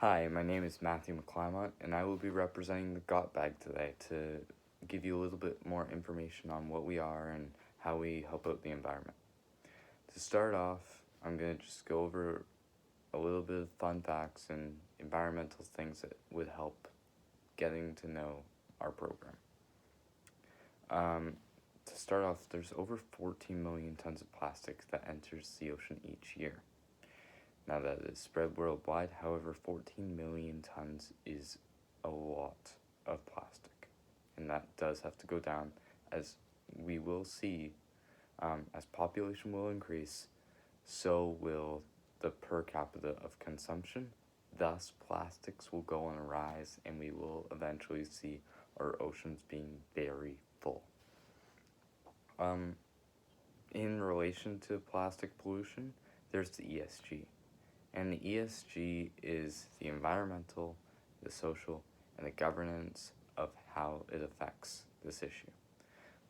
Hi, my name is Matthew McClymont, and I will be representing the Got Bag today to give you a little bit more information on what we are and how we help out the environment. To start off, I'm going to just go over a little bit of fun facts and environmental things that would help getting to know our program. To start off, there's over 14 million tons of plastic that enters the ocean each year. Now that is spread worldwide, however, 14 million tons is a lot of plastic. And that does have to go down, as we will see, as population will increase, so will the per capita of consumption. Thus, plastics will go on a rise, and we will eventually see our oceans being very full. In relation to plastic pollution, there's the ESG. And the ESG is the environmental, the social, and the governance of how it affects this issue.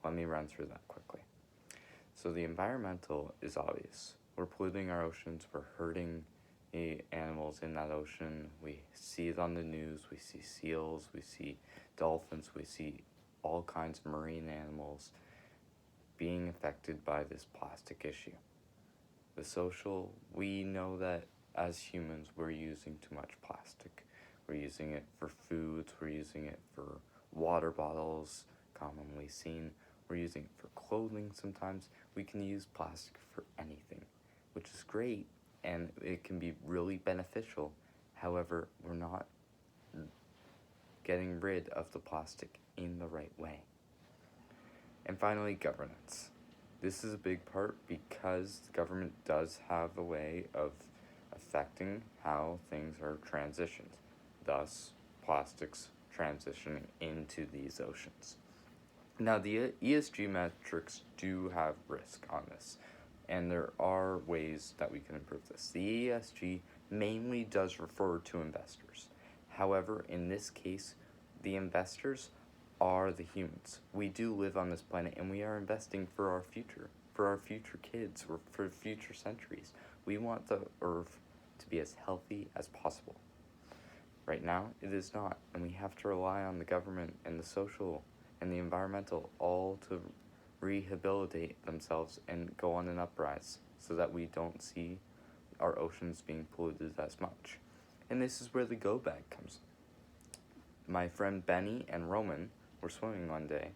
Let me run through that quickly. So the environmental is obvious. We're polluting our oceans, we're hurting the animals in that ocean. We see it on the news, we see seals, we see dolphins, we see all kinds of marine animals being affected by this plastic issue. The social, we know that as humans, we're using too much plastic. We're using it for foods, we're using it for water bottles, commonly seen. We're using it for clothing sometimes. We can use plastic for anything, which is great, and it can be really beneficial. However, we're not getting rid of the plastic in the right way. And finally, governance. This is a big part because the government does have a way of affecting how things are transitioned, thus plastics transitioning into these oceans. Now, the ESG metrics do have risk on this, and there are ways that we can improve this. The ESG mainly does refer to investors. However, in this case, the investors are the humans. We do live on this planet, and we are investing for our future kids, or for future centuries. We want the Earth to be as healthy as possible. Right now, it is not, and we have to rely on the government and the social and the environmental all to rehabilitate themselves and go on an uprise so that we don't see our oceans being polluted as much. And this is where the go bag comes in. My friend Benny and Roman were swimming one day,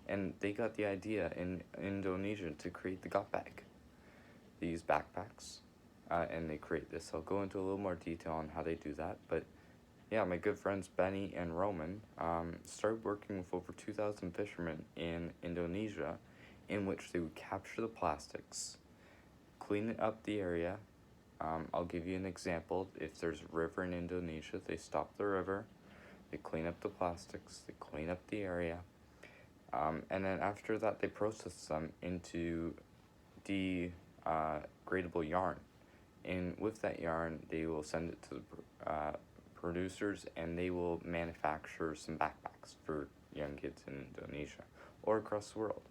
and they got the idea in Indonesia to create the got bag. They use backpacks, and they create this. I'll go into a little more detail on how they do that, but yeah, my good friends Benny and Roman started working with over 2,000 fishermen in Indonesia, in which they would capture the plastics, clean up the area. I'll give you an example. If there's a river in Indonesia, they stop the river, they clean up the plastics, they clean up the area, and then after that they process them into degradable yarn. And with that yarn, they will send it to the producers, and they will manufacture some backpacks for young kids in Indonesia or across the world.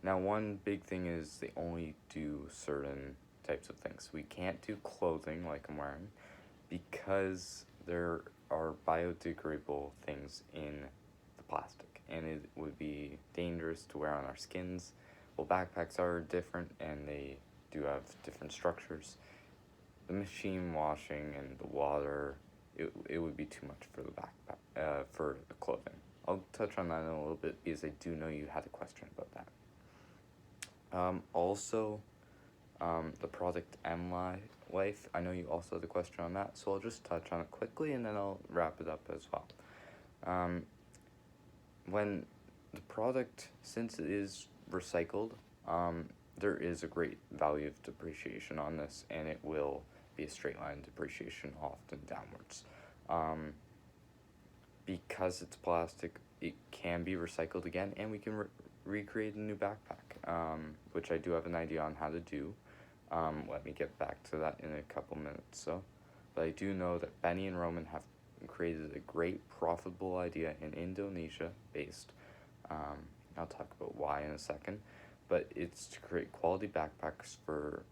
Now, one big thing is they only do certain types of things. We can't do clothing like I'm wearing because there are biodegradable things in the plastic, and it would be dangerous to wear on our skins. Well, backpacks are different, and they do have different structures. The machine washing and the water, it would be too much for the backpack, for the clothing. I'll touch on that in a little bit because I do know you had a question about that. Also, the product life, I know you also had a question on that, so I'll just touch on it quickly and then I'll wrap it up as well. When the product, since it is recycled, there is a great value of depreciation on this, and it will be a straight line depreciation, often downwards. Because it's plastic, it can be recycled again, and we can recreate a new backpack, which I do have an idea on how to do. Let me get back to that in a couple minutes. But I do know that Benny and Roman have created a great profitable idea in Indonesia based. I'll talk about why in a second, but it's to create quality backpacks for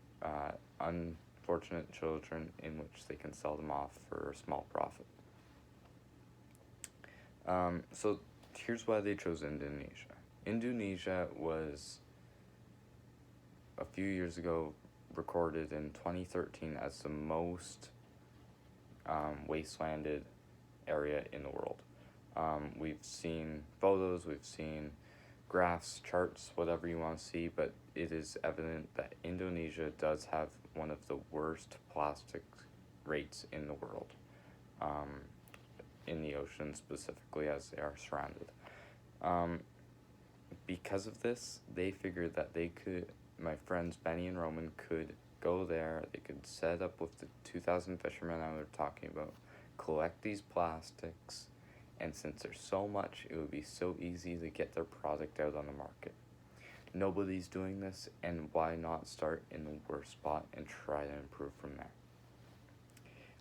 unfortunate children in which they can sell them off for a small profit. So here's why they chose Indonesia. Indonesia was, a few years ago, recorded in 2013 as the most wastelanded area in the world. We've seen photos, we've seen graphs, charts, whatever you want to see, but it is evident that Indonesia does have one of the worst plastic rates in the world, in the ocean specifically, as they are surrounded. Because of this, they figured that they could, my friends Benny and Roman could go there, they could set up with the 2,000 fishermen I was talking about, collect these plastics, and since there's so much, it would be so easy to get their product out on the market. Nobody's doing this, and why not start in the worst spot and try to improve from there?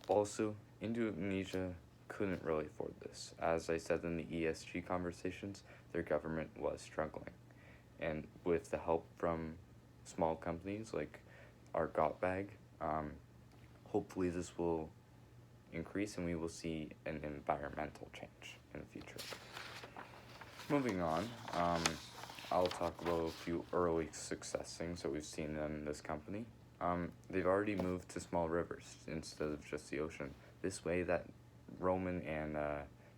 Also, Indonesia couldn't really afford this. As I said in the ESG conversations, their government was struggling. And with the help from small companies like our JOT bag, hopefully this will increase and we will see an environmental change in the future. Moving on, I'll talk about a few early success things that we've seen in this company. They've already moved to small rivers instead of just the ocean. This way that Roman and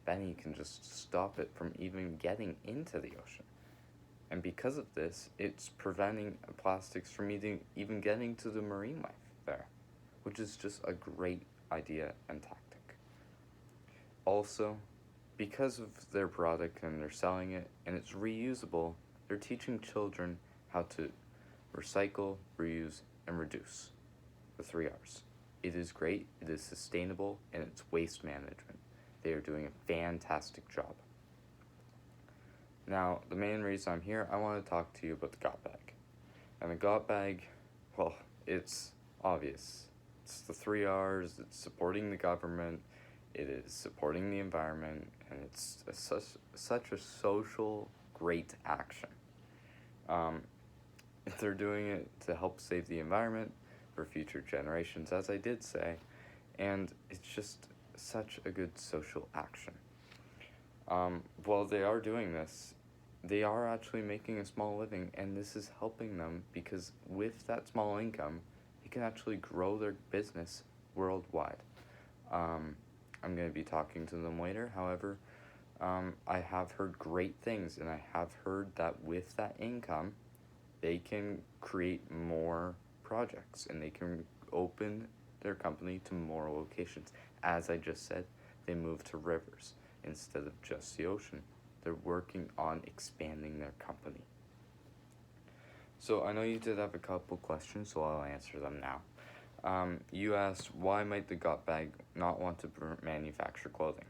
Benny can just stop it from even getting into the ocean. And because of this, it's preventing plastics from even getting to the marine life there, which is just a great idea and tactic. Also, because of their product and they're selling it and it's reusable, they're teaching children how to recycle, reuse, and reduce. The 3 R's. It is great, it is sustainable, and it's waste management. They are doing a fantastic job. Now, the main reason I'm here, I want to talk to you about the JOT bag. And the JOT bag, well, it's obvious. It's the 3 R's, it's supporting the government, it is supporting the environment, and it's such a social great action. They're doing it to help save the environment for future generations, as I did say, and it's just such a good social action. While they are doing this, they are actually making a small living, and this is helping them because with that small income, they can actually grow their business worldwide. I'm going to be talking to them later. However, I have heard great things, and I have heard that with that income, they can create more projects, and they can open their company to more locations. As I just said, they move to rivers instead of just the ocean. They're working on expanding their company. So I know you did have a couple questions, so I'll answer them now. You asked, why might the JOT bag not want to manufacture clothing?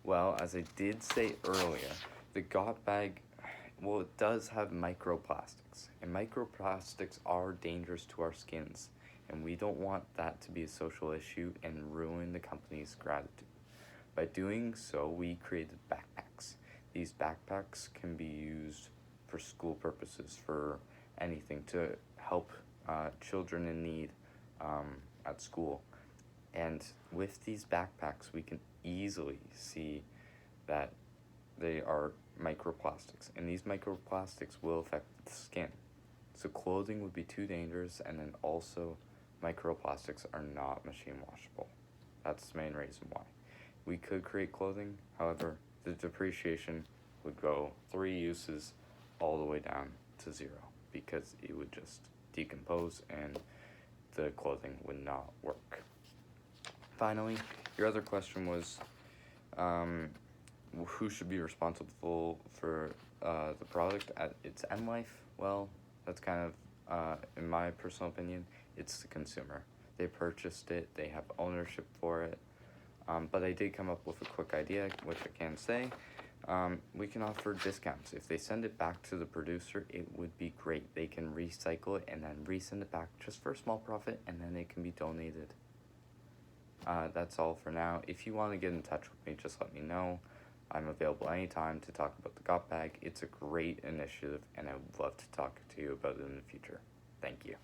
Well, as I did say earlier, the JOT bag, well, it does have microplastics, and microplastics are dangerous to our skins, and we don't want that to be a social issue and ruin the company's gratitude. By doing so, we created backpacks. These backpacks can be used for school purposes, for anything, to help children in need at school. And with these backpacks, we can easily see that they are microplastics, and these microplastics will affect the skin. So clothing would be too dangerous, and then also microplastics are not machine washable. That's the main reason why. We could create clothing, however, the depreciation would go 3 uses all the way down to 0 because it would just decompose and the clothing would not work. Finally, your other question was who should be responsible for the product at its end life? Well, that's kind of, in my personal opinion, it's the consumer. They purchased it, they have ownership for it, but I did come up with a quick idea, which I can say. We can offer discounts. If they send it back to the producer, it would be great. They can recycle it and then resend it back just for a small profit, and then it can be donated. That's all for now. If you want to get in touch with me, just let me know. I'm available anytime to talk about the JOT bag. It's a great initiative, and I would love to talk to you about it in the future. Thank you.